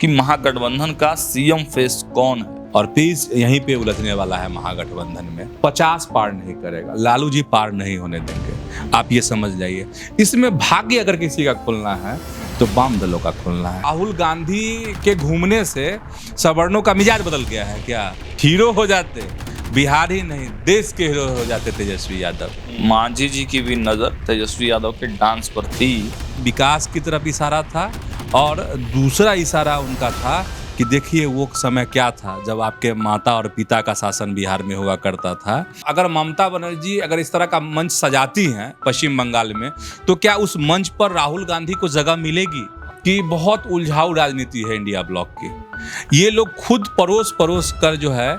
कि महागठबंधन का CM face कौन है। और पीस यहीं पे उलझने वाला है महागठबंधन में। 50 पार नहीं करेगा, लालू जी पार नहीं होने देंगे, आप ये समझ जाइए। इसमें भाग्य अगर किसी का खुलना है तो वाम दलों का खुलना है। राहुल गांधी के घूमने से सवर्णों का मिजाज बदल गया है क्या? हीरो हो जाते, बिहार ही नहीं देश के हीरो हो जाते तेजस्वी यादव। मांझी जी की भी नजर तेजस्वी यादव के डांस पर थी। विकास की तरफ इशारा था और दूसरा इशारा उनका था कि देखिए वो समय क्या था जब आपके माता और पिता का शासन बिहार में हुआ करता था। अगर ममता बनर्जी अगर इस तरह का मंच सजाती हैं पश्चिम बंगाल में, तो क्या उस मंच पर राहुल गांधी को जगह मिलेगी? कि बहुत उलझाऊ राजनीति है इंडिया ब्लॉक की। ये लोग खुद परोस कर जो है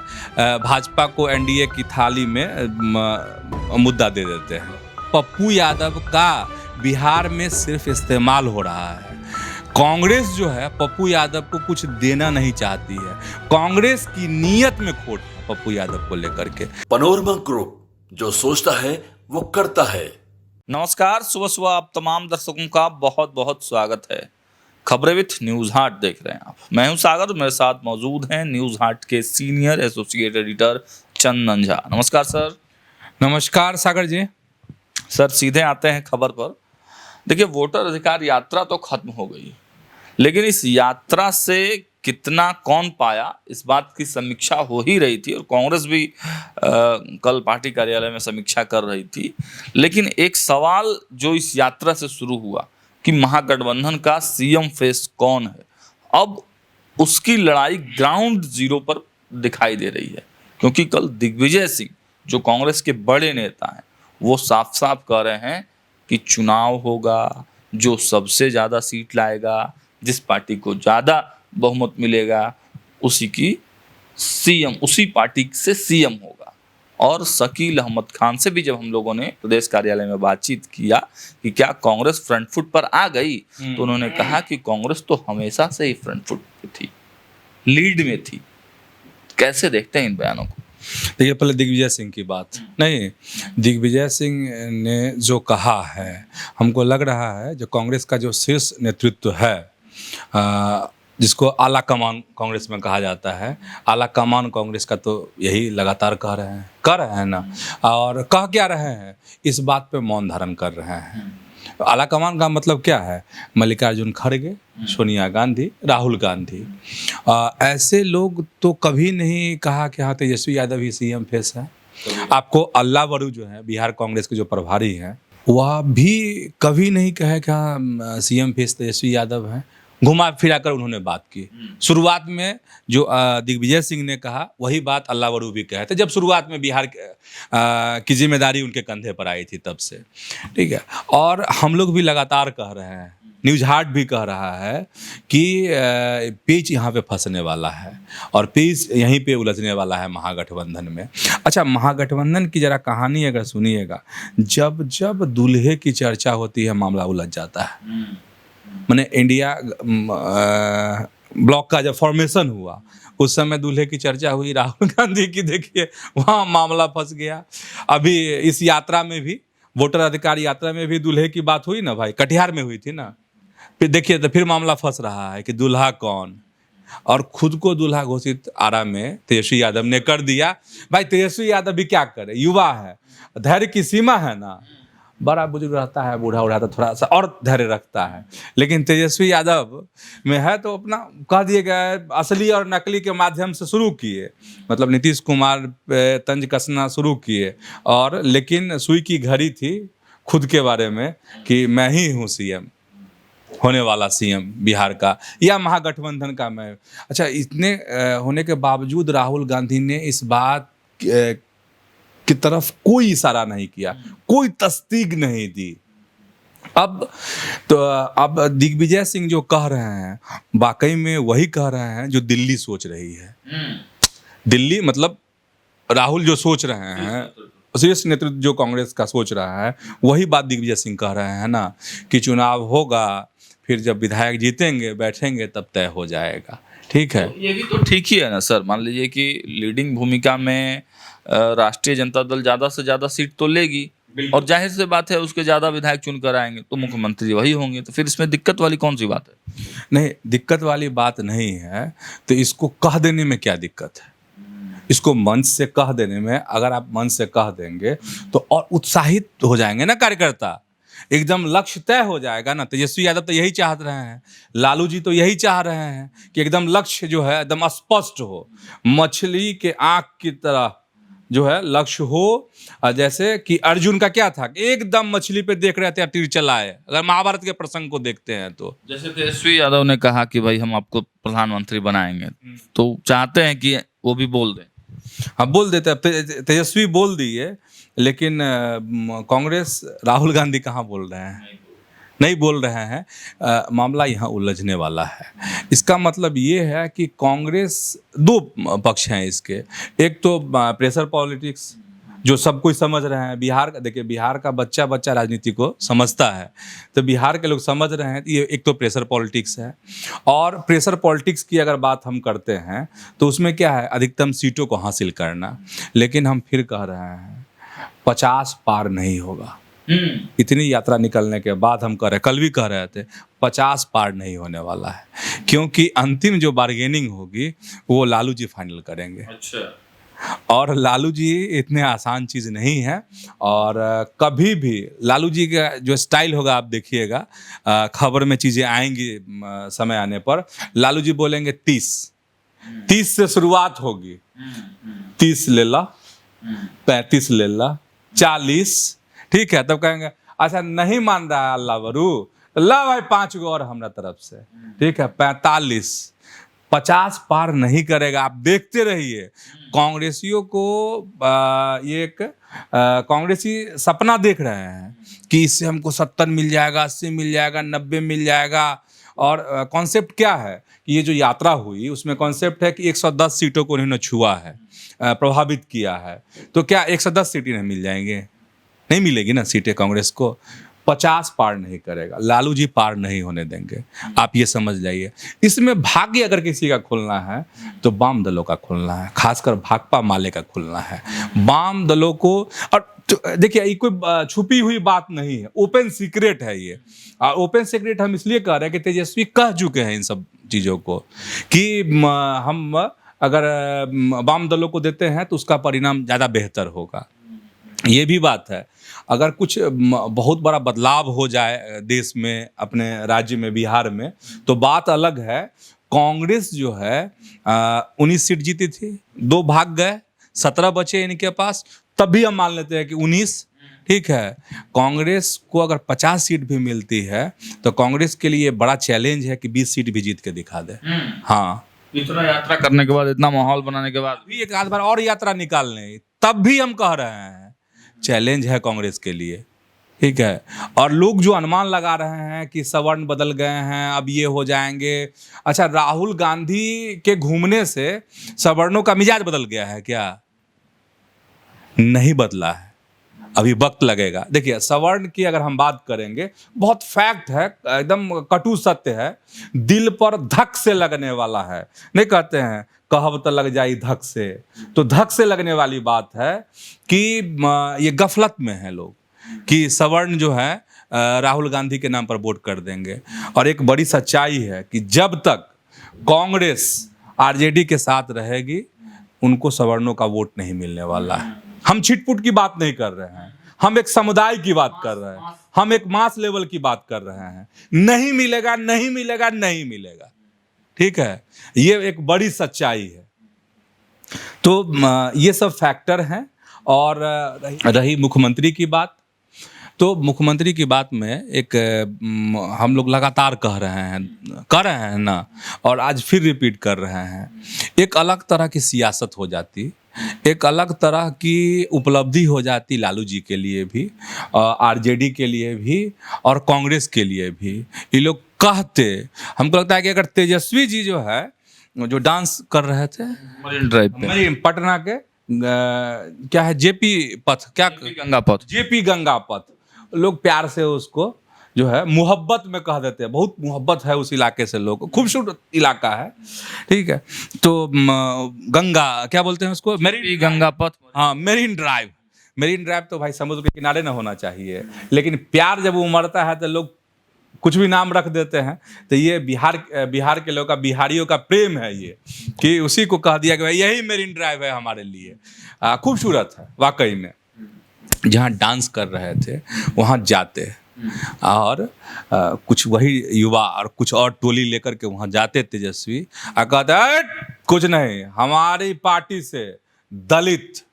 भाजपा को एनडीए की थाली में मुद्दा दे देते हैं। पप्पू यादव का बिहार में सिर्फ इस्तेमाल हो रहा है। कांग्रेस जो है पप्पू यादव को कुछ देना नहीं चाहती है। कांग्रेस की नीयत में खोट है पप्पू यादव को लेकर के। पैनोरमा ग्रुप, जो सोचता है वो करता है। नमस्कार, सुबह सुबह आप तमाम दर्शकों का बहुत बहुत स्वागत है। खबरें विथ न्यूज हाट देख रहे हैं आप। मैं हूं सागर, मेरे साथ मौजूद हैं न्यूज हाट के senior associate editor Chandan Jha. नमस्कार सर। नमस्कार सागर जी। सर सीधे आते हैं खबर पर। देखिए, वोटर अधिकार यात्रा तो खत्म हो गई, लेकिन इस यात्रा से कितना कौन पाया इस बात की समीक्षा हो ही रही थी और कांग्रेस भी कल पार्टी कार्यालय में समीक्षा कर रही थी। लेकिन एक सवाल जो इस यात्रा से शुरू हुआ कि महागठबंधन का सीएम फेस कौन है, अब उसकी लड़ाई ग्राउंड जीरो पर दिखाई दे रही है। क्योंकि कल दिग्विजय सिंह जो कांग्रेस के बड़े नेता हैं, वो साफ साफ कह रहे हैं कि चुनाव होगा, जो सबसे ज़्यादा सीट लाएगा, जिस पार्टी को ज़्यादा बहुमत मिलेगा, उसी की सीएम, उसी पार्टी से सीएम होगा। और शकील अहमद खान से भी जब हम लोगों ने प्रदेश कार्यालय में बातचीत किया कि क्या कांग्रेस फ्रंट फुट पर आ गई, तो उन्होंने कहा कि कांग्रेस तो हमेशा से ही फ्रंट फुट पे थी, लीड में थी। कैसे देखते हैं इन बयानों को? देखिए, पहले दिग्विजय सिंह की बात नहीं, दिग्विजय सिंह ने जो कहा है, हमको लग रहा है जो कांग्रेस का जो शीर्ष नेतृत्व है, जिसको आला कमान कांग्रेस में कहा जाता है, आला कमान कांग्रेस का तो यही लगातार कह रहे हैं ना। और कह क्या रहे हैं, इस बात पे मौन धारण कर रहे हैं। आला कमान का मतलब क्या है? मल्लिकार्जुन खड़गे, सोनिया गांधी, राहुल गांधी, ऐसे लोग तो कभी नहीं कहा कि हाँ तेजस्वी यादव ही सीएम फेस है। आपको अल्लाह वरू जो है बिहार कांग्रेस के जो प्रभारी हैं, वह भी कभी नहीं कहे कि हाँ सीएम फेस तेजस्वी यादव है। घुमा फिरा कर उन्होंने बात की। शुरुआत में जो दिग्विजय सिंह ने कहा वही बात अल्लाह वरू भी कहे थे, जब शुरुआत में बिहार की जिम्मेदारी उनके कंधे पर आई थी तब से, ठीक है। और हम लोग भी लगातार कह रहे हैं, न्यूज हार्ट भी कह रहा है कि पेच यहाँ पे फंसने वाला है और पेच यहीं पे उलझने वाला है महागठबंधन में। अच्छा, महागठबंधन की जरा कहानी अगर सुनिएगा, जब जब दूल्हे की चर्चा होती है मामला उलझ जाता है। मैंने इंडिया ब्लॉक का जब फॉर्मेशन हुआ उस समय दूल्हे की चर्चा हुई राहुल गांधी की, देखिए वहाँ मामला फंस गया। अभी इस यात्रा में भी, वोटर अधिकार यात्रा में भी दूल्हे की बात हुई ना भाई, कटिहार में हुई थी ना। फिर देखिए तो फिर मामला फंस रहा है कि दूल्हा कौन, और खुद को दूल्हा घोषित आरा में तेजस्वी यादव ने कर दिया। भाई तेजस्वी यादव भी क्या करे, युवा है, धैर्य की सीमा है ना। बड़ा बुजुर्ग रहता है, बूढ़ा उड़ा तो थोड़ा सा और धैर्य रखता है, लेकिन तेजस्वी यादव में है तो अपना कह दिए गए असली और नकली के माध्यम से शुरू किए। मतलब नीतीश कुमार पे तंज कसना शुरू किए, और लेकिन सुई की घड़ी थी खुद के बारे में कि मैं ही हूँ सीएम, होने वाला सीएम बिहार का या महागठबंधन का मैं। अच्छा, इतने होने के बावजूद राहुल गांधी ने इस बात की तरफ कोई इशारा नहीं किया, कोई तस्दीक नहीं दी। अब दिग्विजय सिंह जो कह रहे हैं वाकई में वही कह रहे हैं जो दिल्ली सोच रही है। दिल्ली मतलब राहुल जो सोच रहे हैं, शीर्ष नेतृत्व जो कांग्रेस का सोच रहा है, वही बात दिग्विजय सिंह कह रहे हैं ना कि चुनाव होगा, फिर जब विधायक जीतेंगे बैठेंगे तब तय हो जाएगा। ठीक है, तो ये भी तो ठीक ही है ना सर। मान लीजिए कि लीडिंग भूमिका में राष्ट्रीय जनता दल ज़्यादा से ज़्यादा सीट तो लेगी, और जाहिर सी बात है उसके ज्यादा विधायक चुन कर आएंगे तो मुख्यमंत्री वही होंगे, तो फिर इसमें दिक्कत वाली कौन सी बात है? नहीं, दिक्कत वाली बात नहीं है। तो इसको कह देने में क्या दिक्कत है? इसको मंच से कह देने में, अगर आप मंच से कह देंगे तो और उत्साहित हो जाएंगे ना कार्यकर्ता, एकदम लक्ष्य तय हो जाएगा ना। तेजस्वी यादव तो यही चाहत रहे हैं, लालू जी तो यही चाह रहे हैं कि एकदम लक्ष्य जो है एकदम स्पष्ट हो, मछली के आंख की तरह जो है लक्ष्य हो। जैसे कि अर्जुन का क्या था, एकदम मछली पे देख रहे थे तीर चलाए, अगर महाभारत के प्रसंग को देखते हैं तो। जैसे तेजस्वी यादव ने कहा कि भाई हम आपको प्रधानमंत्री बनाएंगे, तो चाहते हैं कि वो भी बोल दें। हाँ, बोल देते। अब तेजस्वी बोल दिए, लेकिन कांग्रेस, राहुल गांधी कहाँ बोल रहे हैं? नहीं बोल रहे हैं। मामला यहाँ उलझने वाला है। इसका मतलब ये है कि कांग्रेस, दो पक्ष हैं इसके। एक तो प्रेशर पॉलिटिक्स जो सब कुछ समझ रहे हैं। बिहार का देखिए, बिहार का बच्चा बच्चा राजनीति को समझता है, तो बिहार के लोग समझ रहे हैं। ये एक तो प्रेशर पॉलिटिक्स है। और प्रेशर पॉलिटिक्स की अगर बात हम करते हैं तो उसमें क्या है, अधिकतम सीटों को हासिल करना। लेकिन हम फिर कह रहे हैं 50 पार नहीं होगा। इतनी यात्रा निकलने के बाद हम कह रहे, कल भी कह रहे थे, 50 पार नहीं होने वाला है, क्योंकि अंतिम जो बार्गेनिंग होगी वो लालू जी फाइनल करेंगे। अच्छा। और लालू जी इतने आसान चीज़ नहीं है। और कभी भी लालू जी का जो स्टाइल होगा आप देखिएगा, खबर में चीज़ें आएंगी समय आने पर। लालू जी बोलेंगे 30 से शुरुआत होगी, 30 ले ला, 35 ले ला, 40, ठीक है। तब कहेंगे अच्छा नहीं मान रहा है अल्लाह बरू, ला भाई 5 गो और हमारा तरफ से, ठीक है। 45, 50 पार नहीं करेगा। आप देखते रहिए। कांग्रेसियों को ये एक कांग्रेसी सपना देख रहे हैं कि इससे हमको 70 मिल जाएगा, 80 मिल जाएगा, 90 मिल जाएगा। और कॉन्सेप्ट क्या है कि ये जो यात्रा हुई उसमें कॉन्सेप्ट है कि 110 सीटों को उन्होंने छुआ है, प्रभावित किया है। तो क्या 110 सीटें नहीं मिल जाएंगे? नहीं मिलेगी ना सीटें कांग्रेस को। 50 पार नहीं करेगा, लालू जी पार नहीं होने देंगे, आप ये समझ जाइए। इसमें भाग्य अगर किसी का खुलना है तो वाम दलों का खुलना है, खासकर भाकपा माले का खुलना है। वाम दलों को, और देखिए ये कोई छुपी हुई बात नहीं है, ओपन सीक्रेट है ये। और ओपन सीक्रेट हम इसलिए कह रहे हैं कि तेजस्वी कह चुके हैं इन सब चीज़ों को कि हम अगर वाम दलों को देते हैं तो उसका परिणाम ज़्यादा बेहतर होगा। ये भी बात है। अगर कुछ बहुत बड़ा बदलाव हो जाए देश में, अपने राज्य में, बिहार में, तो बात अलग है। कांग्रेस जो है 19 सीट जीती थी, 2 भाग गए, 17 बचे इनके पास, तब भी हम मान लेते हैं कि 19, ठीक है। कांग्रेस को अगर 50 सीट भी मिलती है तो कांग्रेस के लिए बड़ा चैलेंज है कि 20 सीट भी जीत के दिखा दे। हाँ, इतना यात्रा करने के बाद, इतना माहौल बनाने के बाद भी एक आध बार और यात्रा निकाल लें, तब भी हम कह रहे हैं चैलेंज है कांग्रेस के लिए, ठीक है। और लोग जो अनुमान लगा रहे हैं कि सवर्ण बदल गए हैं, अब ये हो जाएंगे। अच्छा, राहुल गांधी के घूमने से सवर्णों का मिजाज बदल गया है क्या? नहीं बदला है, अभी वक्त लगेगा। देखिए, सवर्ण की अगर हम बात करेंगे, बहुत फैक्ट है, एकदम कटु सत्य है, दिल पर धक से लगने वाला है। नहीं कहते हैं कहब तो लग जाई धक से, तो धक से लगने वाली बात है कि ये गफलत में है लोग कि सवर्ण जो है राहुल गांधी के नाम पर वोट कर देंगे। और एक बड़ी सच्चाई है कि जब तक कांग्रेस आरजेडी के साथ रहेगी उनको सवर्णों का वोट नहीं मिलने वाला है। हम छिटपुट की बात नहीं कर रहे हैं, हम एक समुदाय की बात कर रहे हैं, हम एक मास लेवल की बात कर रहे हैं। नहीं मिलेगा, नहीं मिलेगा, नहीं मिलेगा, ठीक है। ये एक बड़ी सच्चाई है। तो ये सब फैक्टर हैं। और रही मुख्यमंत्री की बात, तो मुख्यमंत्री की बात में एक हम लोग लगातार कह रहे हैं ना, और आज फिर रिपीट कर रहे हैं, एक अलग तरह की सियासत हो जाती, एक अलग तरह की उपलब्धि हो जाती लालू जी के लिए भी, आरजेडी के लिए भी, और कांग्रेस के लिए भी। ये लोग कहते, हमको लगता है कि अगर तेजस्वी जी जो है, जो डांस कर रहे थे मरीन ड्राइव पे, मरीन पटना के क्या है, जेपी पथ, क्या गंगा पथ, जेपी गंगा पथ, लोग प्यार से उसको जो है मुहब्बत में कह देते हैं। बहुत मुहब्बत है उस इलाके से, लोग खूबसूरत इलाका है, ठीक है। तो गंगा क्या बोलते हैं उसको, मरीन गंगा पथ, हाँ, मरीन ड्राइव, मेरीन ड्राइव तो भाई समुद्र के किनारे ना होना चाहिए, लेकिन प्यार जब उमड़ता है तो लोग कुछ भी नाम रख देते हैं। तो ये बिहार के लोग का, बिहारियों का प्रेम है ये, कि उसी को कह दिया कि भाई यही मेरीन ड्राइव है हमारे लिए। खूबसूरत है वाकई में। जहाँ डांस कर रहे थे वहाँ जाते और कुछ वही युवा और कुछ और टोली लेकर के वहाँ जाते तेजस्वी, और कहते "हट, कुछ नहीं, हमारी पार्टी से दलित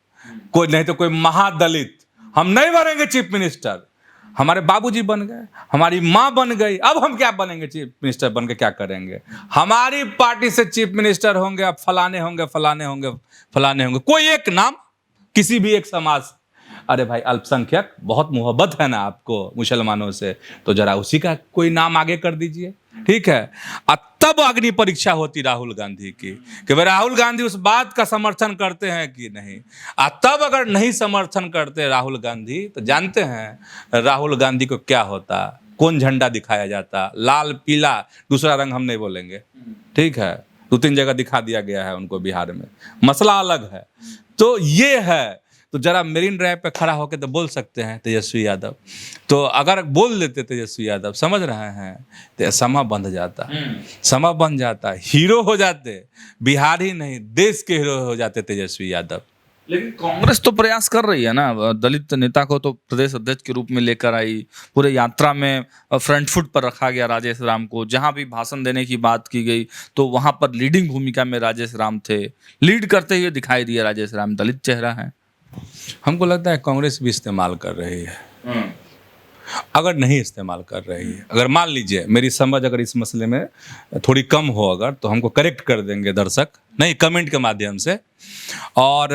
कोई नहीं तो कोई महादलित हम नहीं बनेंगे चीफ मिनिस्टर। हमारे बाबूजी बन गए, हमारी माँ बन गई, अब हम क्या बनेंगे, चीफ मिनिस्टर बन के क्या करेंगे? हमारी पार्टी से चीफ मिनिस्टर होंगे, अब फलाने होंगे, फलाने होंगे, फलाने होंगे, कोई एक नाम किसी भी एक समाज। अरे भाई अल्पसंख्यक, बहुत मोहब्बत है ना आपको मुसलमानों से, तो जरा उसी का कोई नाम आगे कर दीजिए, ठीक है। तब अग्नि परीक्षा होती राहुल गांधी की कि भाई राहुल गांधी उस बात का समर्थन करते हैं कि नहीं। तब अगर नहीं समर्थन करते राहुल गांधी, तो जानते हैं राहुल गांधी को क्या होता, कौन झंडा दिखाया जाता, लाल पीला, दूसरा रंग हम नहीं बोलेंगे, ठीक है। 2-3 जगह दिखा दिया गया है उनको बिहार में, मसला अलग है। तो ये है, तो जरा मेरीन ड्राइव पे खड़ा होकर तो बोल सकते हैं तेजस्वी यादव। तो अगर बोल लेते तेजस्वी यादव, समझ रहे हैं, तो समा बंध जाता, समा बन जाता, हीरो हो जाते, बिहार ही नहीं देश के हीरो हो जाते तेजस्वी यादव। लेकिन कांग्रेस तो प्रयास कर रही है ना, दलित नेता को तो प्रदेश अध्यक्ष के रूप में लेकर आई, पूरे यात्रा में फ्रंट फुट पर रखा गया राजेश राम को। जहां भी भाषण देने की बात की गई तो वहां पर लीडिंग भूमिका में राजेश राम थे, लीड करते हुए दिखाई दिए राजेश राम, दलित चेहरा है। हमको लगता है कांग्रेस भी इस्तेमाल कर रही है। अगर नहीं इस्तेमाल कर रही है, अगर मान लीजिए मेरी समझ अगर इस मसले में थोड़ी कम हो अगर, तो हमको करेक्ट कर देंगे दर्शक, नहीं कमेंट के माध्यम से। और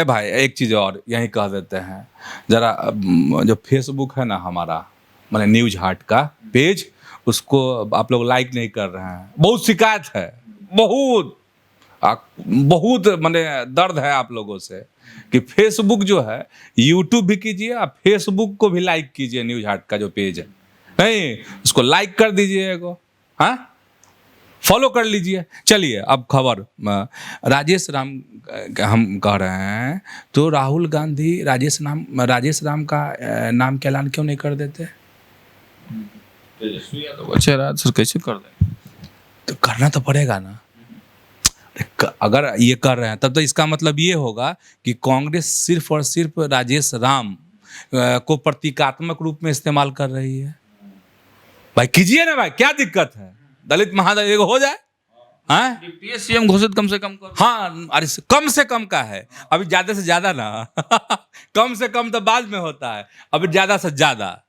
भाई एक चीज़ और यहीं कह देते हैं, ज़रा जो फेसबुक है ना हमारा, माने न्यूज हाट का पेज, उसको आप लोग लाइक नहीं कर रहे हैं। बहुत शिकायत है, बहुत माने दर्द है आप लोगों से कि फेसबुक जो है, यूट्यूब भी कीजिए, आप फेसबुक को भी लाइक कीजिए, न्यूज हाट का जो पेज है, नहीं उसको लाइक कर दीजिए, हाँ फॉलो कर लीजिए। चलिए अब खबर, राजेश राम हम कह रहे हैं, तो राहुल गांधी राजेश राम का नाम का ऐलान क्यों नहीं कर देते? तेजस्वी यादव अच्छा राज सर कैसे कर दें? तो करना तो पड़ेगा ना। अगर ये कर रहे हैं तब तो इसका मतलब ये होगा कि कांग्रेस सिर्फ और सिर्फ राजेश राम को प्रतीकात्मक रूप में इस्तेमाल कर रही है। भाई कीजिए ना भाई, क्या दिक्कत है? दलित महादलित हो जाए, हाँ डिप्टी सीएम घोषित कम से कम कर। हाँ, अरे कम से कम का है, अभी ज्यादा से ज्यादा ना कम से कम तो बाद में होता है, अभी ज्यादा से ज्यादा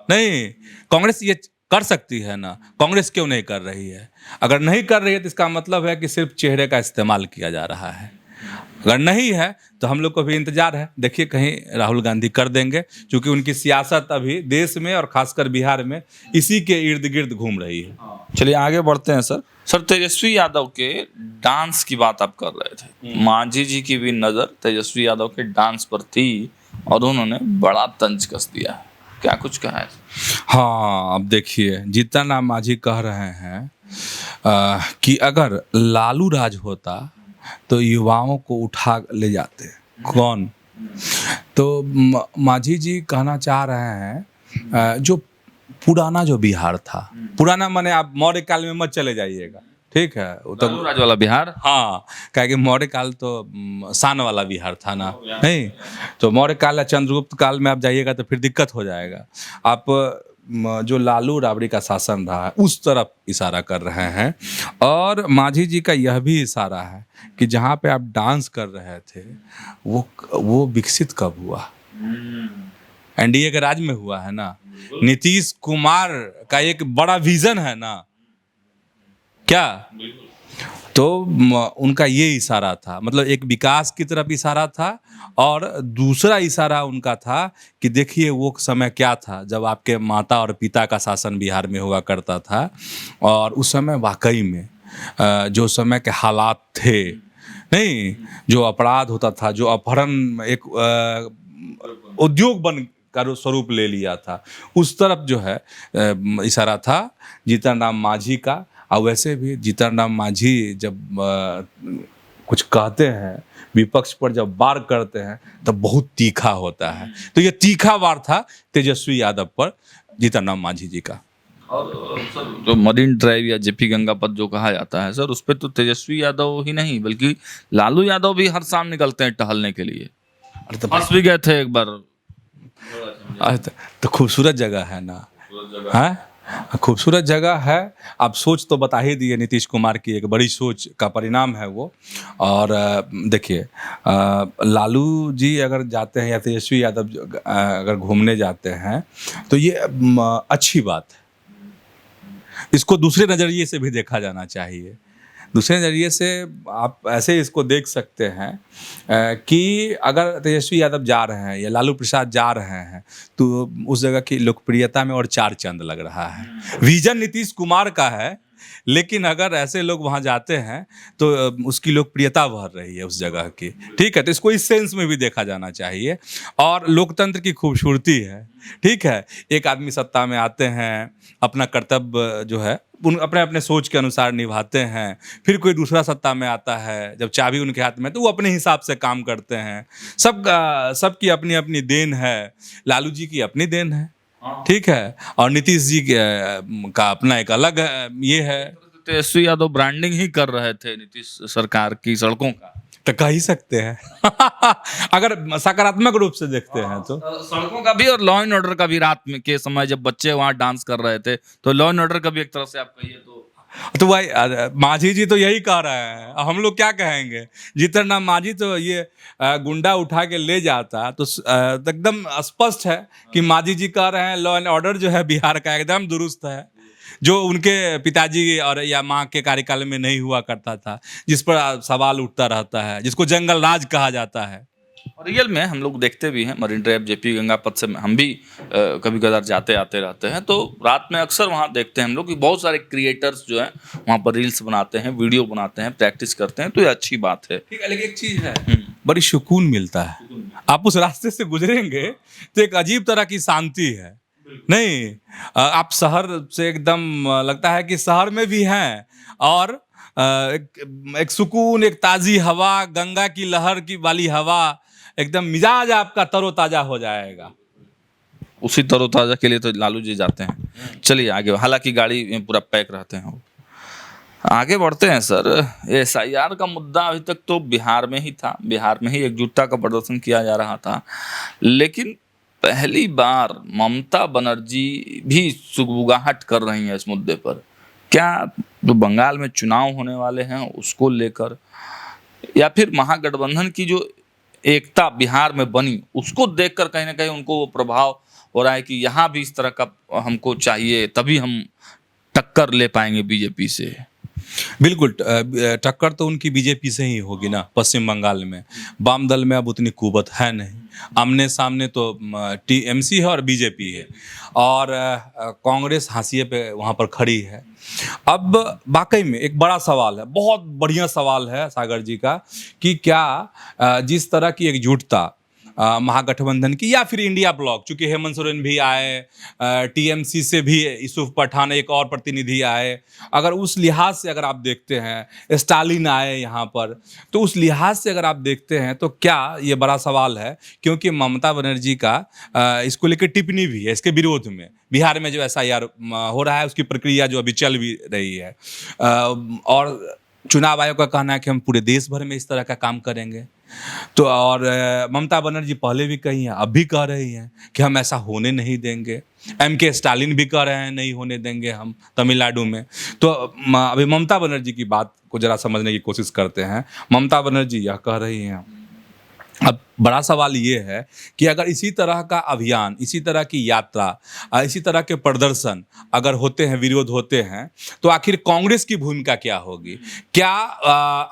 नहीं। कांग्रेस ये कर सकती है ना, कांग्रेस क्यों नहीं कर रही है? अगर नहीं कर रही है तो इसका मतलब है कि सिर्फ चेहरे का इस्तेमाल किया जा रहा है। अगर नहीं है तो हम लोग को भी इंतजार है, देखिए कहीं राहुल गांधी कर देंगे, क्योंकि उनकी सियासत अभी देश में और खासकर बिहार में इसी के इर्द गिर्द घूम रही है। चलिए आगे बढ़ते हैं सर। सर तेजस्वी यादव के डांस की बात आप कर रहे थे, मांझी जी की भी नजर तेजस्वी यादव के डांस पर थी और उन्होंने बड़ा तंज कस दिया, क्या कुछ कहा है? हाँ, अब देखिए जीतन राम मांझी कह रहे हैं कि अगर लालू राज होता तो युवाओं को उठा ले जाते। कौन? तो मांझी जी कहना चाह रहे हैं जो पुराना जो बिहार था, पुराना माने आप मौर्य काल में मत चले जाइएगा, ठीक है, वो तो लालू राज वाला बिहार। हाँ, क्या कि मौर्य काल तो शान वाला बिहार था ना, नहीं तो मौर्य काल या चंद्रगुप्त काल में आप जाइएगा तो फिर दिक्कत हो जाएगा। आप जो लालू राबड़ी का शासन रहा है उस तरफ इशारा कर रहे हैं। और मांझी जी का यह भी इशारा है कि जहाँ पे आप डांस कर रहे थे वो विकसित कब हुआ? एनडीए के राज में हुआ है ना। नीतीश कुमार का एक बड़ा विजन है ना, क्या? तो उनका ये इशारा था, मतलब एक विकास की तरफ इशारा था, और दूसरा इशारा उनका था कि देखिए वो समय क्या था जब आपके माता और पिता का शासन बिहार में हुआ करता था, और उस समय वाकई में जो समय के हालात थे, नहीं जो अपराध होता था, जो अपहरण एक उद्योग बन का स्वरूप ले लिया था, उस तरफ जो है इशारा था जीतन राम मांझी का। और वैसे भी जीतन राम मांझी जब कुछ कहते हैं, विपक्ष पर जब वार करते हैं तब बहुत तीखा होता है। तो ये तीखा वार था तेजस्वी यादव पर जीतन राम मांझी जी का। और सर जो मरीन ड्राइव या जेपी गंगा पथ जो कहा जाता है सर, उस पर तो तेजस्वी यादव ही नहीं बल्कि लालू यादव भी हर शाम निकलते हैं टहलने के लिए। अरे तो फंस भी गए थे एक बार। तो खूबसूरत जगह है ना, है खूबसूरत जगह है। आप सोच तो बता ही दिए, नीतीश कुमार की एक बड़ी सोच का परिणाम है वो। और देखिए लालू जी अगर जाते हैं या तेजस्वी यादव अगर घूमने जाते हैं तो ये अच्छी बात है। इसको दूसरे नज़रिए से भी देखा जाना चाहिए। दूसरे नज़रिए से आप ऐसे इसको देख सकते हैं कि अगर तेजस्वी यादव जा रहे हैं या लालू प्रसाद जा रहे हैं तो उस जगह की लोकप्रियता में और चार चांद लग रहा है। विजन नीतीश कुमार का है, लेकिन अगर ऐसे लोग वहाँ जाते हैं तो उसकी लोकप्रियता बढ़ रही है उस जगह की। ठीक है, तो इसको इस सेंस में भी देखा जाना चाहिए। और लोकतंत्र की खूबसूरती है, ठीक है, एक आदमी सत्ता में आते हैं, अपना कर्तव्य जो है अपने अपने सोच के अनुसार निभाते हैं। फिर कोई दूसरा सत्ता में आता है, जब चाबी उनके हाथ में तो वो अपने हिसाब से काम करते हैं। सबकी अपनी अपनी देन है। लालू जी की अपनी देन है, ठीक है, और नीतीश जी का अपना एक अलग ये है। तेजस्वी यादव ब्रांडिंग ही कर रहे थे नीतीश सरकार की सड़कों का। तो कह ही सकते हैं अगर सकारात्मक रूप से देखते हैं तो सड़कों का भी और लॉ एंड ऑर्डर का भी। रात में के समय जब बच्चे वहां डांस कर रहे थे तो लॉ एंड ऑर्डर का भी एक तरह से आप कहिए तो भाई मांझी जी तो यही कह रहे हैं, हम लोग क्या कहेंगे। जीतन राम मांझी तो ये गुंडा उठा के ले जाता तो एकदम स्पष्ट है कि मांझी जी कह रहे हैं लॉ एंड ऑर्डर जो है बिहार का एकदम दुरुस्त है, जो उनके पिताजी और या माँ के कार्यकाल में नहीं हुआ करता था, जिस पर सवाल उठता रहता है, जिसको जंगल राज कहा जाता है। और रियल में हम लोग देखते भी हैं मरीन ड्राइव जेपी गंगा पथ से हम भी कभी कभार जाते आते रहते हैं, तो रात में अक्सर वहाँ देखते हैं हम लोग कि बहुत सारे क्रिएटर्स जो हैं वहाँ पर रील्स बनाते हैं, वीडियो बनाते हैं, प्रैक्टिस करते हैं। तो ये अच्छी बात है। ठीक है, लेकिन एक चीज़ है, बड़ी सुकून मिलता है। आप उस रास्ते से गुजरेंगे तो एक अजीब तरह की शांति है। नहीं, आप शहर से एकदम लगता है कि शहर में भी हैं और एक सुकून, एक ताज़ी हवा, गंगा की लहर की वाली हवा, एकदम मिजाज आपका तरोताजा हो जाएगा। उसी तरोताजा के लिए तो लालू जी जाते हैं। चलिए आगे, हालांकि गाड़ी में पूरा पैक रहते हैं वो। आगे बढ़ते हैं सर। SIR का मुद्दा अभी तक तो बिहार में ही था, बिहार में ही एकजुटता का प्रदर्शन किया जा रहा था, लेकिन पहली बार ममता बनर्जी भी सुगबुगाहट कर रही हैं इस मुद्दे पर। क्या जो बंगाल में चुनाव होने वाले हैं उसको लेकर, या फिर महागठबंधन की जो एकता बिहार में बनी उसको देखकर कहीं ना कहीं उनको वो प्रभाव हो रहा है कि यहाँ भी इस तरह का हमको चाहिए, तभी हम टक्कर ले पाएंगे बीजेपी से। बिल्कुल, टक्कर तो उनकी बीजेपी से ही होगी ना। पश्चिम बंगाल में वाम दल में अब उतनी कुवत है नहीं, आमने सामने तो TMC है और बीजेपी है, और कांग्रेस हाशिए पे वहाँ पर खड़ी है। अब वाकई में एक बड़ा सवाल है, बहुत बढ़िया सवाल है सागर जी का, कि क्या जिस तरह की एकजुटता महागठबंधन की या फिर इंडिया ब्लॉक, चूंकि हेमंत सोरेन भी आए, TMC से भी यूसुफ पठान एक और प्रतिनिधि आए, अगर उस लिहाज से अगर आप देखते हैं, स्टालिन आए यहाँ पर, तो उस लिहाज से अगर आप देखते हैं तो क्या ये बड़ा सवाल है, क्योंकि ममता बनर्जी का इसको लेकर टिप्पणी भी है इसके विरोध में। बिहार में जो SIR हो रहा है उसकी प्रक्रिया जो अभी चल भी रही है, और चुनाव आयोग का कहना है कि हम पूरे देश भर में इस तरह का काम करेंगे। तो और ममता बनर्जी पहले भी कही हैं, अब भी कह रही हैं कि हम ऐसा होने नहीं देंगे। MK स्टालिन भी कह रहे हैं नहीं होने देंगे हम तमिलनाडु में। तो अभी ममता बनर्जी की बात को जरा समझने की कोशिश करते हैं। ममता बनर्जी यह कह रही हैं। अब बड़ा सवाल ये है कि अगर इसी तरह का अभियान, इसी तरह की यात्रा, इसी तरह के प्रदर्शन अगर होते हैं, विरोध होते हैं, तो आखिर कांग्रेस की भूमिका क्या होगी? क्या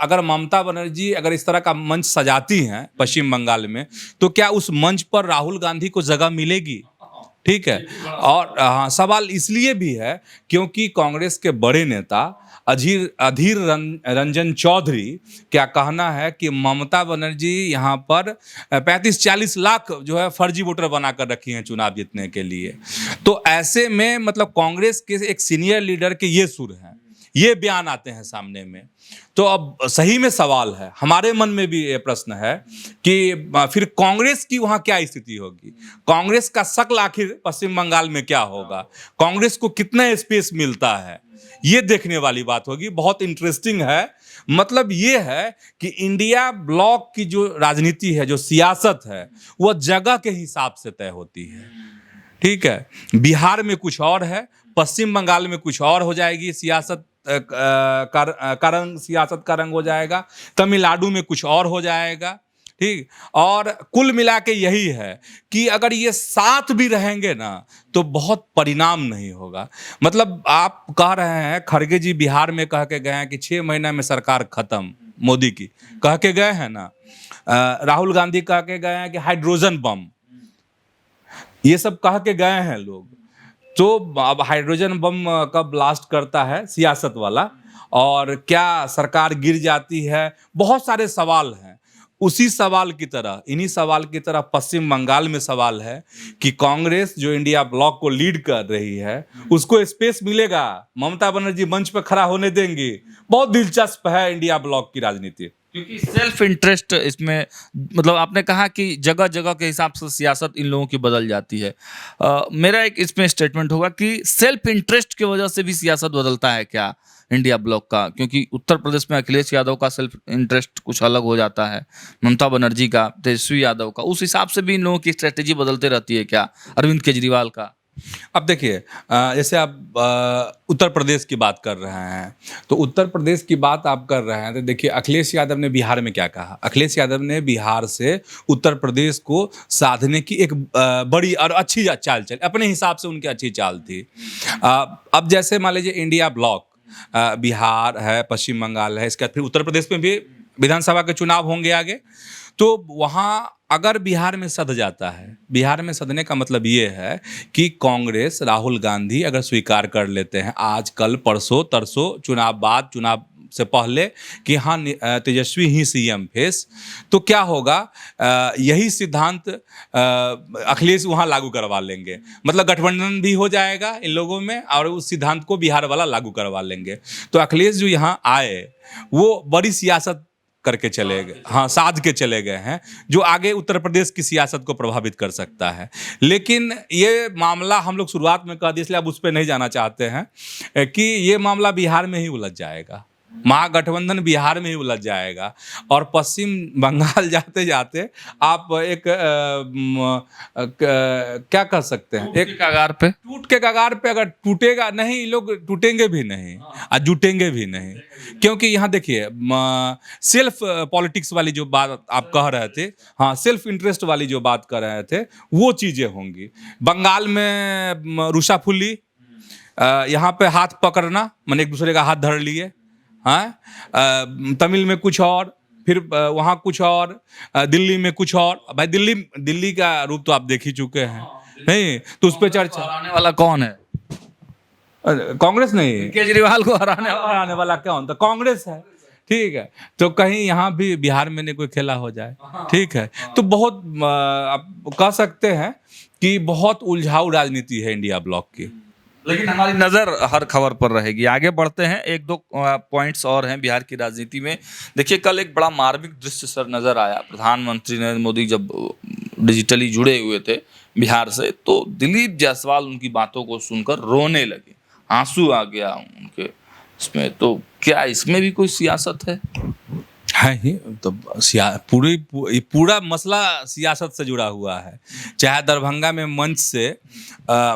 अगर ममता बनर्जी अगर इस तरह का मंच सजाती हैं पश्चिम बंगाल में, तो क्या उस मंच पर राहुल गांधी को जगह मिलेगी? ठीक है, और हाँ, सवाल इसलिए भी है क्योंकि कांग्रेस के बड़े नेता अधीर रंजन चौधरी क्या कहना है कि ममता बनर्जी यहाँ पर 35-40 लाख जो है फर्जी वोटर बनाकर रखी हैं चुनाव जीतने के लिए। तो ऐसे में मतलब कांग्रेस के एक सीनियर लीडर के ये सुर हैं, ये बयान आते हैं सामने में। तो अब सही में सवाल है, हमारे मन में भी ये प्रश्न है कि फिर कांग्रेस की वहाँ क्या स्थिति होगी, कांग्रेस का शक्ल आखिर पश्चिम बंगाल में क्या होगा, कांग्रेस को कितना स्पेस मिलता है, ये देखने वाली बात होगी। बहुत इंटरेस्टिंग है। मतलब ये है कि इंडिया ब्लॉक की जो राजनीति है, जो सियासत है, वह जगह के हिसाब से तय होती है। ठीक है, बिहार में कुछ और है, पश्चिम बंगाल में कुछ और हो जाएगी सियासत का रंग, सियासत का रंग हो जाएगा, तमिलनाडु में कुछ और हो जाएगा। ठीक, और कुल मिला के यही है कि अगर ये साथ भी रहेंगे ना तो बहुत परिणाम नहीं होगा। मतलब आप कह रहे हैं, खड़गे जी बिहार में कह के गए हैं कि 6 महीना में सरकार खत्म, मोदी की कह के गए हैं ना। राहुल गांधी कह के गए हैं कि हाइड्रोजन बम, ये सब कह के गए हैं लोग। तो अब हाइड्रोजन बम कब ब्लास्ट करता है सियासत वाला, और क्या सरकार गिर जाती है, बहुत सारे सवाल हैं। उसी सवाल की तरह, इन्हीं सवाल की तरह पश्चिम बंगाल में सवाल है कि कांग्रेस जो इंडिया ब्लॉक को लीड कर रही है, उसको स्पेस मिलेगा, ममता बनर्जी मंच पर खड़ा होने देंगी। बहुत दिलचस्प है इंडिया ब्लॉक की राजनीति, क्योंकि सेल्फ इंटरेस्ट इसमें, मतलब आपने कहा कि जगह जगह के हिसाब से सियासत इन लोगों की बदल जाती है। मेरा एक इसमें स्टेटमेंट होगा कि सेल्फ इंटरेस्ट की वजह से भी सियासत बदलता है क्या इंडिया ब्लॉक का, क्योंकि उत्तर प्रदेश में अखिलेश यादव का सेल्फ इंटरेस्ट कुछ अलग हो जाता है, ममता बनर्जी का, तेजस्वी यादव का, उस हिसाब से भी इन लोगों की स्ट्रेटेजी बदलते रहती है क्या, अरविंद केजरीवाल का? अब देखिए, जैसे आप उत्तर प्रदेश की बात कर रहे हैं, तो उत्तर प्रदेश की बात आप कर रहे हैं, तो देखिए अखिलेश यादव ने बिहार में क्या कहा। अखिलेश यादव ने बिहार से उत्तर प्रदेश को साधने की एक बड़ी और अच्छी चाल चली, अपने हिसाब से उनकी अच्छी चाल थी। अब जैसे मान लीजिए इंडिया ब्लॉक, बिहार है, पश्चिम बंगाल है, इसके बाद फिर उत्तर प्रदेश में भी विधानसभा के चुनाव होंगे आगे। तो वहाँ अगर बिहार में सध जाता है, बिहार में सधने का मतलब ये है कि कांग्रेस, राहुल गांधी अगर स्वीकार कर लेते हैं आज, कल, परसों, तरसों, चुनाव बाद, चुनाव से पहले कि हाँ तेजस्वी ही सीएम फेस, तो क्या होगा, यही सिद्धांत अखिलेश वहाँ लागू करवा लेंगे। मतलब गठबंधन भी हो जाएगा इन लोगों में, और उस सिद्धांत को बिहार वाला लागू करवा लेंगे। तो अखिलेश जो यहाँ आए वो बड़ी सियासत करके चले गए, हाँ, साध के चले गए हैं, जो आगे उत्तर प्रदेश की सियासत को प्रभावित कर सकता है। लेकिन ये मामला हम लोग शुरुआत में कह दिए, इसलिए अब उस पर नहीं जाना चाहते हैं कि ये मामला बिहार में ही उलझ जाएगा, महागठबंधन बिहार में ही उलझ जाएगा, और पश्चिम बंगाल जाते जाते आप एक क्या कह सकते हैं, एक कगार पे, टूट के कगार पे, अगर टूटेगा नहीं, लोग टूटेंगे भी नहीं और जुटेंगे भी नहीं। क्योंकि यहाँ देखिए, सेल्फ पॉलिटिक्स वाली जो बात आप कह रहे थे, हाँ, सेल्फ इंटरेस्ट वाली जो बात कर रहे थे, वो चीज़ें होंगी। बंगाल में रूसाफुली, यहाँ पे हाथ पकड़ना, मैंने एक दूसरे का हाथ धर लिए, हाँ, तमिल में कुछ और, फिर वहाँ कुछ और, दिल्ली में कुछ और। भाई दिल्ली का रूप तो आप देख ही चुके हैं, नहीं तो उस पर चर्चा। हराने वाला कौन है? कांग्रेस नहीं, केजरीवाल को हराने वाला कौन? तो कांग्रेस है। ठीक है, तो कहीं यहाँ भी बिहार में नहीं कोई खेला हो जाए। ठीक है, तो बहुत आप कह सकते हैं कि बहुत उलझाऊ राजनीति है इंडिया ब्लॉक की। लेकिन हमारी नज़र हर खबर पर रहेगी। आगे बढ़ते हैं, एक दो पॉइंट्स और हैं बिहार की राजनीति में। देखिए, कल एक बड़ा मार्मिक दृश्य सर नज़र आया। प्रधानमंत्री नरेंद्र मोदी जब डिजिटली जुड़े हुए थे बिहार से, तो दिलीप जायसवाल उनकी बातों को सुनकर रोने लगे, आंसू आ गया उनके इसमें। तो क्या इसमें भी कोई सियासत है? है ही, तो पूरा मसला सियासत से जुड़ा हुआ है। चाहे दरभंगा में मंच से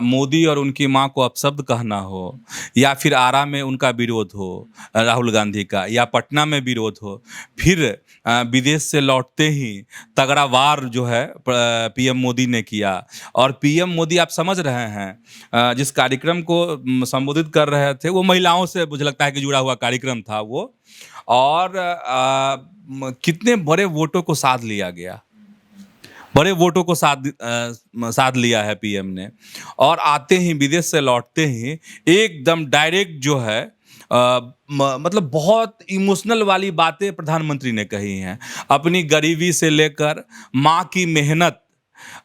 मोदी और उनकी मां को अपशब्द कहना हो, या फिर आरा में उनका विरोध हो राहुल गांधी का, या पटना में विरोध हो, फिर विदेश से लौटते ही तगड़ा वार जो है पीएम मोदी ने किया। और पीएम मोदी, आप समझ रहे हैं, जिस कार्यक्रम को संबोधित कर रहे थे, वो महिलाओं से मुझे लगता है कि जुड़ा हुआ कार्यक्रम था वो, और कितने बड़े वोटों को साध लिया गया, बड़े वोटों को साध लिया है पीएम ने। और आते ही, विदेश से लौटते ही एकदम डायरेक्ट जो है, मतलब बहुत इमोशनल वाली बातें प्रधानमंत्री ने कही हैं। अपनी गरीबी से लेकर माँ की मेहनत,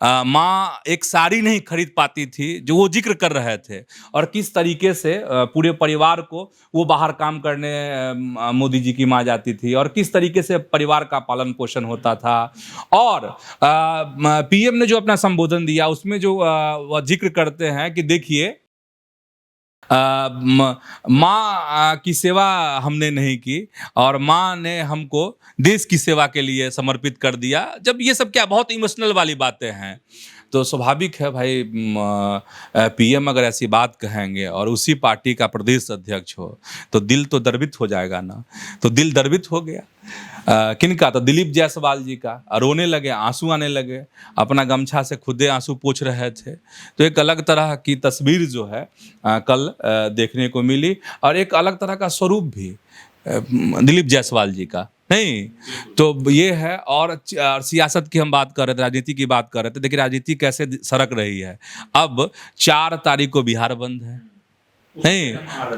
माँ एक साड़ी नहीं खरीद पाती थी, जो वो जिक्र कर रहे थे, और किस तरीके से पूरे परिवार को वो बाहर काम करने मोदी जी की माँ जाती थी, और किस तरीके से परिवार का पालन पोषण होता था। और पीएम ने जो अपना संबोधन दिया उसमें जो वह जिक्र करते हैं कि देखिए, माँ की सेवा हमने नहीं की और माँ ने हमको देश की सेवा के लिए समर्पित कर दिया। जब ये सब क्या बहुत इमोशनल वाली बातें हैं, तो स्वाभाविक है भाई, पीएम अगर ऐसी बात कहेंगे और उसी पार्टी का प्रदेश अध्यक्ष हो तो दिल तो द्रवित हो जाएगा ना। तो दिल द्रवित हो गया। किनका? तो दिलीप जायसवाल जी का। रोने लगे, आंसू आने लगे, अपना गमछा से खुदे आंसू पोंछ रहे थे। तो एक अलग तरह की तस्वीर जो है कल देखने को मिली, और एक अलग तरह का स्वरूप भी दिलीप जायसवाल जी का। नहीं तो ये है। और सियासत की हम बात कर रहे थे, राजनीति की बात कर रहे थे। देखिए राजनीति कैसे सरक रही है। अब 4 तारीख को बिहार बंद है। नहीं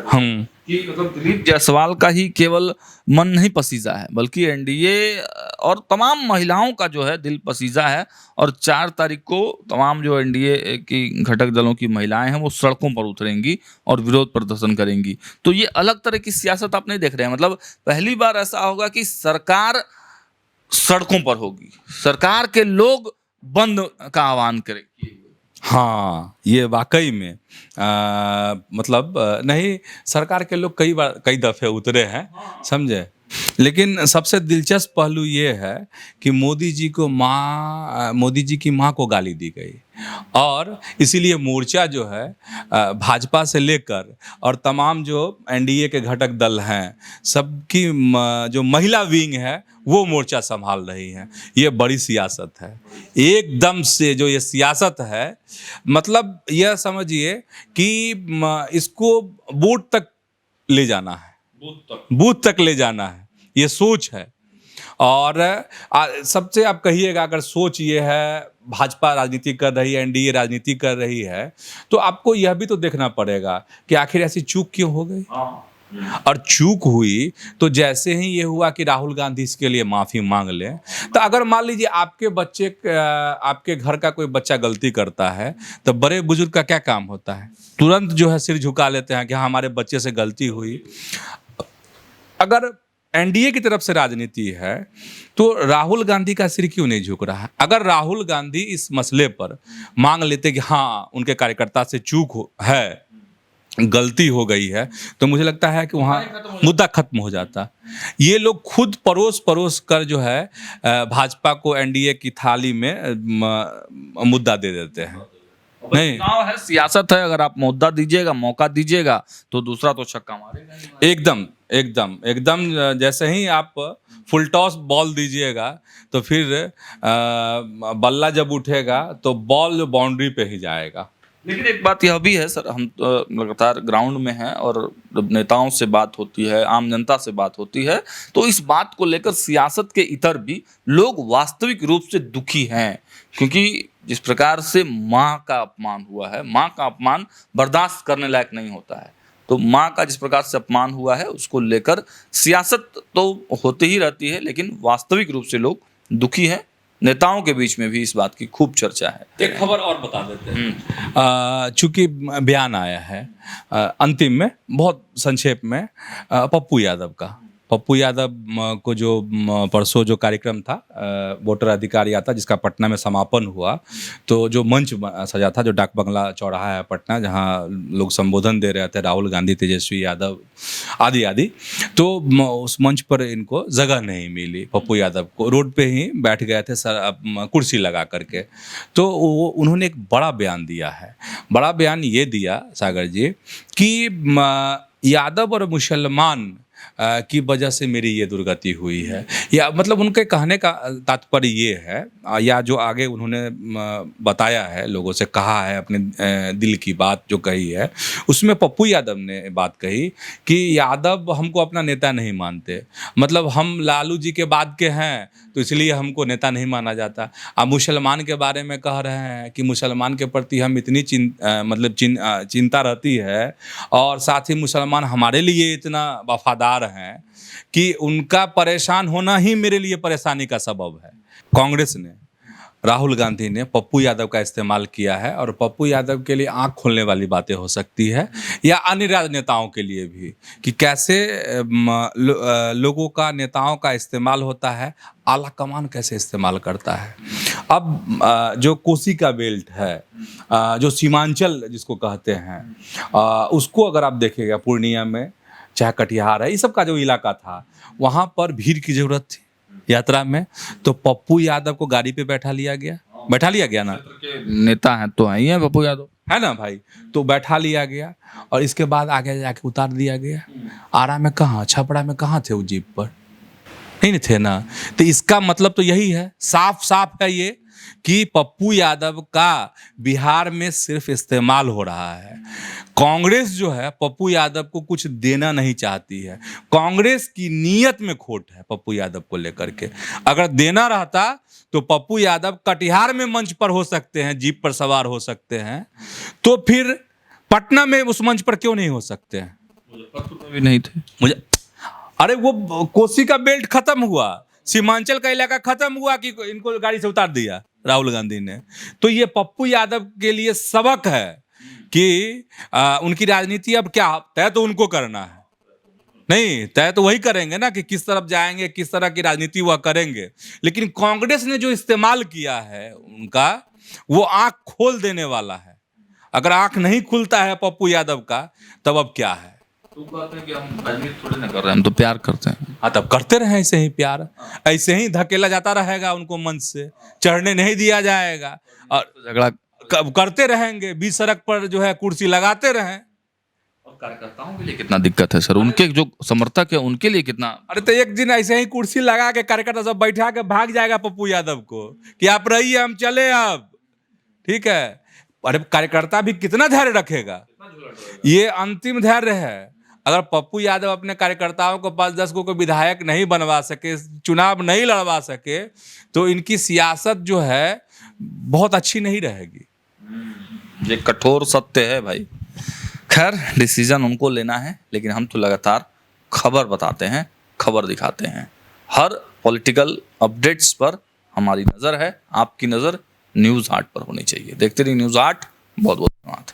हम कि मतलब दिलीप जायसवाल का ही केवल मन नहीं पसीजा है, बल्कि एनडीए और तमाम महिलाओं का जो है दिल पसीजा है। और 4 तारीख को तमाम जो एनडीए की घटक दलों की महिलाएं हैं वो सड़कों पर उतरेंगी और विरोध प्रदर्शन करेंगी। तो ये अलग तरह की सियासत आप नहीं देख रहे हैं। मतलब पहली बार ऐसा होगा कि सरकार सड़कों पर होगी, सरकार के लोग बंद का आह्वान करेंगे। हाँ, ये वाकई में मतलब नहीं, सरकार के लोग कई दफ़े उतरे हैं, समझे। लेकिन सबसे दिलचस्प पहलू ये है कि मोदी जी की माँ को गाली दी गई, और इसीलिए मोर्चा जो है भाजपा से लेकर और तमाम जो एनडीए के घटक दल हैं, सबकी जो महिला विंग है वो मोर्चा संभाल रही है। ये बड़ी सियासत है एकदम से। जो ये सियासत है, मतलब यह समझिए कि इसको बूथ तक ले जाना है, बूथ तक ले जाना है, ये सोच है। और सबसे आप कहिएगा, अगर सोच ये है भाजपा राजनीति कर रही है, एनडीए राजनीति कर रही है, तो आपको यह भी तो देखना पड़ेगा कि आखिर ऐसी चूक क्यों हो गई। और चूक हुई तो जैसे ही ये हुआ कि राहुल गांधी इसके लिए माफ़ी मांग लें, तो अगर मान लीजिए आपके घर का कोई बच्चा गलती करता है, तो बड़े बुजुर्ग का क्या काम होता है? तुरंत जो है सिर झुका लेते हैं कि हाँ हमारे बच्चे से गलती हुई। अगर एनडीए की तरफ से राजनीति है तो राहुल गांधी का सिर क्यों नहीं झुक रहा है? अगर राहुल गांधी इस मसले पर मांग लेते कि हाँ उनके कार्यकर्ता से चूक है, गलती हो गई है, तो मुझे लगता है कि वहाँ मुद्दा खत्म हो जाता। ये लोग खुद परोस कर जो है भाजपा को एनडीए की थाली में मुद्दा दे देते हैं। नहीं, चुनाव है, सियासत है। अगर आप मुद्दा दीजिएगा, मौका दीजिएगा, तो दूसरा तो छक्का मारेगा। एकदम जैसे ही आप फुल टॉस बॉल दीजिएगा, तो फिर बल्ला जब उठेगा तो बॉल जो बाउंड्री पे ही जाएगा। लेकिन एक बात यह भी है सर, हम लगातार ग्राउंड में हैं और जब नेताओं से बात होती है, आम जनता से बात होती है, तो इस बात को लेकर सियासत के इतर भी लोग वास्तविक रूप से दुखी हैं। क्योंकि जिस प्रकार से माँ का अपमान हुआ है, माँ का अपमान बर्दाश्त करने लायक नहीं होता है। तो माँ का जिस प्रकार से अपमान हुआ है, उसको लेकर सियासत तो होती ही रहती है, लेकिन वास्तविक रूप से लोग दुखी हैं। नेताओं के बीच में भी इस बात की खूब चर्चा है। एक खबर और बता देते हैं। चूंकि बयान आया है अंतिम में, बहुत संक्षेप में, पप्पू यादव को जो परसों जो कार्यक्रम था वोटर अधिकार यात्रा, जिसका पटना में समापन हुआ, तो जो मंच सजा था, जो डाक बंगला चौराहा है पटना, जहां लोग संबोधन दे रहे थे, राहुल गांधी, तेजस्वी यादव आदि, तो उस मंच पर इनको जगह नहीं मिली। पप्पू यादव को रोड पे ही बैठ गए थे कुर्सी लगा करके। तो उन्होंने एक बड़ा बयान दिया है। बड़ा बयान ये दिया सागर जी कि यादव और मुसलमान की वजह से मेरी ये दुर्गति हुई है, या मतलब उनके कहने का तात्पर्य ये है, या जो आगे उन्होंने बताया है, लोगों से कहा है, अपने दिल की बात जो कही है, उसमें पप्पू यादव ने बात कही कि यादव हमको अपना नेता नहीं मानते, मतलब हम लालू जी के बाद के हैं तो इसलिए हमको नेता नहीं माना जाता। अब मुसलमान के बारे में कह रहे हैं कि मुसलमान के प्रति हम इतनी चिंता रहती है, और साथ ही मुसलमान हमारे लिए इतना वफादार हैं कि उनका परेशान होना ही मेरे लिए परेशानी का सबब है। कांग्रेस ने राहुल गांधी ने पप्पू यादव का इस्तेमाल किया है, और पप्पू यादव के लिए आंख खोलने वाली बातें हो सकती है, या अन्य राजनेताओं के लिए भी, कि कैसे लोगों का, नेताओं का इस्तेमाल होता है, आला कमान कैसे इस्तेमाल करता है। अब जो कोसी का बेल्ट है, जो सीमांचल जिसको कहते हैं, उसको अगर आप देखिएगा, पूर्णिया में चाहे कटिहार है, ये सब का जो इलाका था, वहाँ पर भीड़ की जरूरत थी यात्रा में, तो पप्पू यादव को गाड़ी पे बैठा लिया गया ना, नेता हैं तो हैं ही हैं पप्पू यादव, है ना भाई, तो बैठा लिया गया और इसके बाद आगे जाके उतार दिया गया। आरा में कहाँ, छपरा में कहाँ थे वो जीप पर, नहीं थे ना। तो इसका मतलब तो यही है, साफ साफ है ये, कि पप्पू यादव का बिहार में सिर्फ इस्तेमाल हो रहा है। कांग्रेस जो है पप्पू यादव को कुछ देना नहीं चाहती है, कांग्रेस की नीयत में खोट है पप्पू यादव को लेकर के। अगर देना रहता तो पप्पू यादव कटिहार में मंच पर हो सकते हैं, जीप पर सवार हो सकते हैं, तो फिर पटना में उस मंच पर क्यों नहीं हो सकते हैं? मुजफ्फरपुर में भी नहीं थे। अरे वो कोसी का बेल्ट खत्म हुआ, सीमांचल का इलाका खत्म हुआ कि इनको गाड़ी से उतार दिया राहुल गांधी ने। तो ये पप्पू यादव के लिए सबक है कि उनकी राजनीति अब क्या, तय तो उनको करना है, नहीं तय तो वही करेंगे ना कि किस तरफ जाएंगे, किस तरह की राजनीति वह करेंगे। लेकिन कांग्रेस ने जो इस्तेमाल किया है उनका, वो आंख खोल देने वाला है। अगर आंख नहीं खुलता है पप्पू यादव का, तब अब क्या है? तो कहते हैं कि हम राजनीति थोड़ी ना कर रहे हैं, हम तो प्यार करते हैं। हाँ, तब करते रहे ऐसे ही प्यार, ऐसे ही धकेला जाता रहेगा उनको, मंच से चढ़ने नहीं दिया जाएगा, और झगड़ा करते रहेंगे, बीच सड़क पर जो है कुर्सी लगाते रहें। और कार्यकर्ताओं के लिए कितना दिक्कत है सर, उनके जो समर्थक है उनके लिए कितना। अरे तो एक दिन ऐसे ही कुर्सी लगा के कार्यकर्ता सब बैठा के भाग जाएगा पप्पू यादव को कि आप रहिए, हम चले अब, ठीक है। अरे कार्यकर्ता भी कितना धैर्य रखेगा, ये अंतिम धैर्य है। अगर पप्पू यादव अपने कार्यकर्ताओं को 5-10 को विधायक नहीं बनवा सके, चुनाव नहीं लड़वा सके, तो इनकी सियासत जो है बहुत अच्छी नहीं रहेगी। ये कठोर सत्य है भाई। खैर, डिसीजन उनको लेना है, लेकिन हम तो लगातार खबर बताते हैं, खबर दिखाते हैं। हर पॉलिटिकल अपडेट्स पर हमारी नज़र है, आपकी नज़र न्यूज़ 8 पर होनी चाहिए। देखते रहिए न्यूज़ 8। बहुत बहुत धन्यवाद।